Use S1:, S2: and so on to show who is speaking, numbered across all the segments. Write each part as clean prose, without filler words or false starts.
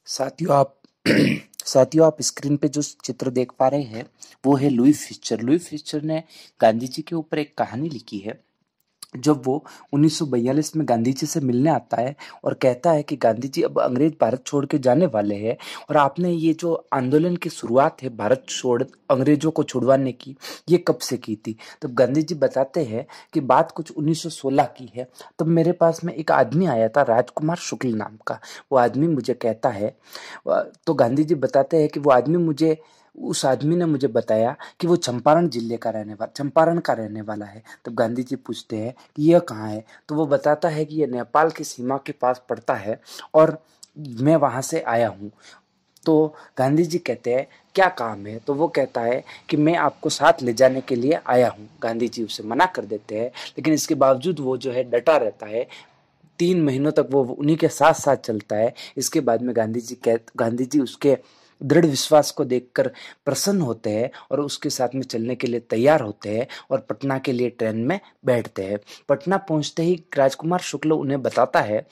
S1: साथियों, साथियों, आप स्क्रीन पे जो चित्र देख पा रहे हैं वो है लुई फिशर। लुई फिशर ने गांधी जी के ऊपर एक कहानी लिखी है। जब वो 1942 में गांधी जी से मिलने आता है और कहता है कि गांधी जी अब अंग्रेज भारत छोड़ के जाने वाले हैं और आपने ये जो आंदोलन की शुरुआत है भारत छोड़ अंग्रेजों को छुड़वाने की, ये कब से की थी। तब गांधी जी बताते हैं कि बात कुछ 1916 की है। तब मेरे पास में एक आदमी आया था, राजकुमार शुक्ल नाम का। वो आदमी मुझे कहता है, तो गांधी जी बताते हैं कि उस आदमी ने मुझे बताया कि वो चंपारण का रहने वाला है। तब गांधी जी पूछते हैं कि यह कहाँ है। तो वो बताता है कि यह नेपाल की सीमा के पास पड़ता है और मैं वहां से आया हूँ। तो गांधी जी कहते हैं क्या काम है। तो वो कहता है कि मैं आपको साथ ले जाने के लिए आया हूँ। गांधी जी उसे मना कर देते हैं, लेकिन इसके बावजूद वो जो है डटा रहता है। 3 महीनों तक वो उन्हीं के साथ साथ चलता है। इसके बाद में गांधी जी उसके दृढ़ विश्वास को देखकर प्रसन्न होते हैं और उसके साथ में चलने के लिए तैयार होते हैं और पटना के लिए ट्रेन में बैठते हैं। पटना पहुंचते ही राजकुमार शुक्ल उन्हें बताता है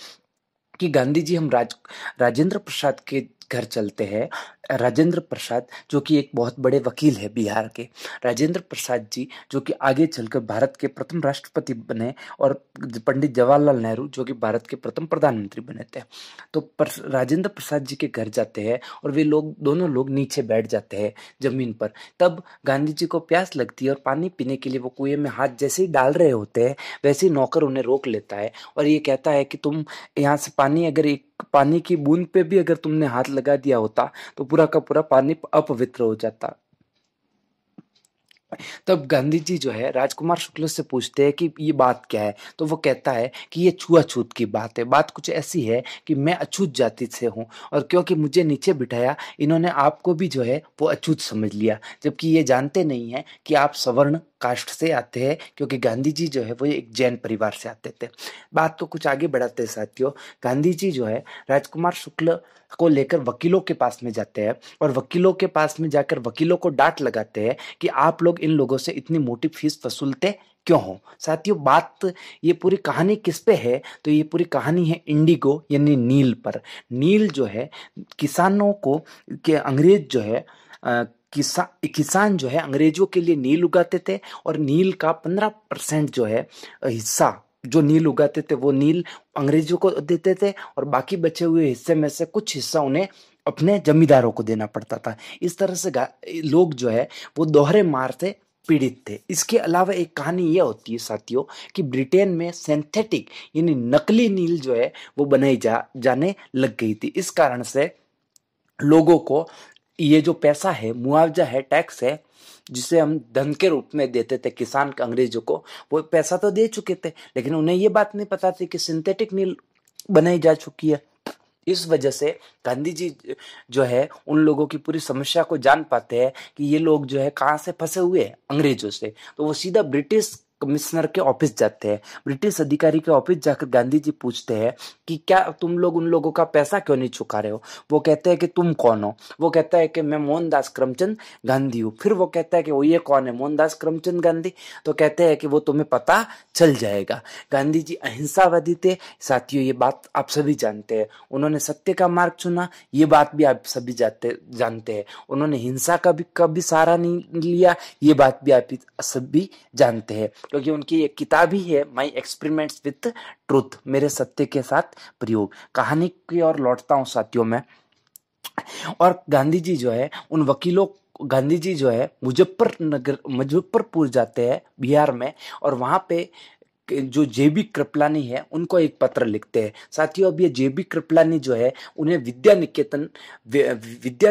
S1: कि गांधी जी, हम राजेंद्र प्रसाद के घर चलते हैं। राजेंद्र प्रसाद जो कि एक बहुत बड़े वकील है बिहार के। राजेंद्र प्रसाद जी जो कि आगे चलकर भारत के प्रथम राष्ट्रपति बने और पंडित जवाहरलाल नेहरू जो कि भारत के प्रथम प्रधानमंत्री बने थे। तो राजेंद्र प्रसाद जी के घर जाते हैं और वे दोनों लोग नीचे बैठ जाते हैं जमीन पर। तब गांधी जी को प्यास लगती है और पानी पीने के लिए वो कुएं में हाथ जैसे ही डाल रहे होते हैं, वैसे ही नौकर उन्हें रोक लेता है और ये कहता है कि तुम यहाँ से पानी की बूंद पे भी अगर तुमने हाथ लगा दिया होता तो पूरा का पूरा पानी अपवित्र हो जाता। तब गांधी जी जो है राजकुमार शुक्ल से पूछते हैं कि ये बात क्या है। तो वो कहता है कि ये छुआछूत की बात है। बात कुछ ऐसी है कि मैं अछूत जाति से हूँ और क्योंकि मुझे नीचे बिठाया, इन्होंने आपको भी जो है वो अछूत समझ लिया, जबकि ये जानते नहीं है कि आप सवर्ण कास्ट से आते हैं, क्योंकि गांधी जी जो है वो एक जैन परिवार से आते थे। बात तो कुछ आगे बढ़ाते हैं साथियों। गांधी जी जो है राजकुमार शुक्ल को लेकर वकीलों के पास में जाते हैं और वकीलों के पास में जाकर वकीलों को डांट लगाते हैं कि आप लोग इन लोगों से इतनी मोटी फीस वसूलते क्यों हो। साथियों, बात ये पूरी कहानी किस पे है, तो ये पूरी कहानी है इंडिगो यानी नील पर। नील जो है किसानों को के अंग्रेज जो है किसान जो है अंग्रेजों के लिए नील उगाते थे और नील का 15% जो है हिस्सा जो नील उगाते थे वो नील अंग्रेजों को देते थे और बाकी बचे हुए हिस्से में से कुछ हिस्सा उन्हें अपने जमींदारों को देना पड़ता था। इस तरह से लोग जो है वो दोहरे मार से पीड़ित थे। इसके अलावा एक कहानी यह होती है साथियों कि ब्रिटेन में सिंथेटिक यानी नकली नील जो है वो बनाई जाने लग गई थी। इस कारण से लोगों को ये जो पैसा है, मुआवजा है, टैक्स है, जिसे हम धन के रूप में देते थे किसान अंग्रेजों को, वो पैसा तो दे चुके थे, लेकिन उन्हें ये बात नहीं पता थी कि सिंथेटिक नील बनाई जा चुकी है। इस वजह से गांधी जी जो है उन लोगों की पूरी समस्या को जान पाते हैं कि ये लोग जो है कहाँ से फंसे हुए हैं, अंग्रेजों से। तो वो सीधा ब्रिटिश कमिश्नर के ऑफिस जाते हैं। ब्रिटिश अधिकारी के ऑफिस जाकर गांधी जी पूछते हैं कि क्या तुम लोग उन लोगों का पैसा क्यों नहीं चुका रहे हो। वो कहते हैं कि तुम कौन हो। वो कहता है कि मैं मोहनदास करमचंद गांधी हूँ। फिर वो कहता है कि वो ये कौन है मोहनदास करमचंद गांधी। तो कहते हैं कि वो तुम्हें पता चल जाएगा। गांधी जी अहिंसावादी थे साथियों, ये बात आप सभी जानते हैं। उन्होंने सत्य का मार्ग चुना, ये बात भी आप सभी जानते हैं। उन्होंने हिंसा का भी कभी सहारा नहीं लिया, ये बात भी आप सभी जानते हैं, क्योंकि उनकी एक किताब ही है माई एक्सपेरिमेंट्स विथ ट्रूथ, मेरे सत्य के साथ प्रयोग। कहानी की ओर लौटता हूं साथियों मैं। और गांधी जी जो है मुजफ्फरपुर जाते हैं बिहार में और वहां पे जो जेबी कृपलानी है उनको एक पत्र लिखते हैं। साथियों, अब ये जेबी कृपलानी जो है उन्हें विद्या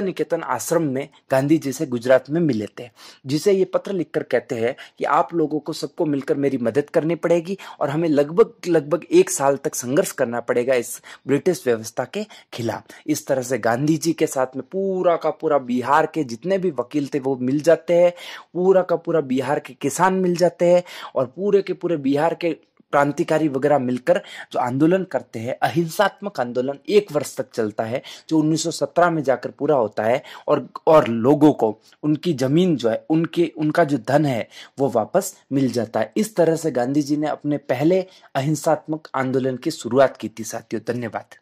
S1: निकेतन आश्रम में गांधी जी से गुजरात में मिले थे, जिसे ये पत्र लिखकर कहते हैं कि आप लोगों को सबको मिलकर मेरी मदद करनी पड़ेगी और हमें लगभग 1 साल तक संघर्ष करना पड़ेगा इस ब्रिटिश व्यवस्था के खिलाफ। इस तरह से गांधी जी के साथ में पूरा का पूरा बिहार के जितने भी वकील थे वो मिल जाते हैं, पूरा का पूरा बिहार के किसान मिल जाते हैं और पूरे के पूरे बिहार के क्रांतिकारी वगैरह मिलकर जो आंदोलन करते हैं, अहिंसात्मक आंदोलन 1 वर्ष तक चलता है, जो 1917 में जाकर पूरा होता है और लोगों को उनकी जमीन जो है उनका जो धन है वो वापस मिल जाता है। इस तरह से गांधी जी ने अपने पहले अहिंसात्मक आंदोलन की शुरुआत की थी साथियों। धन्यवाद।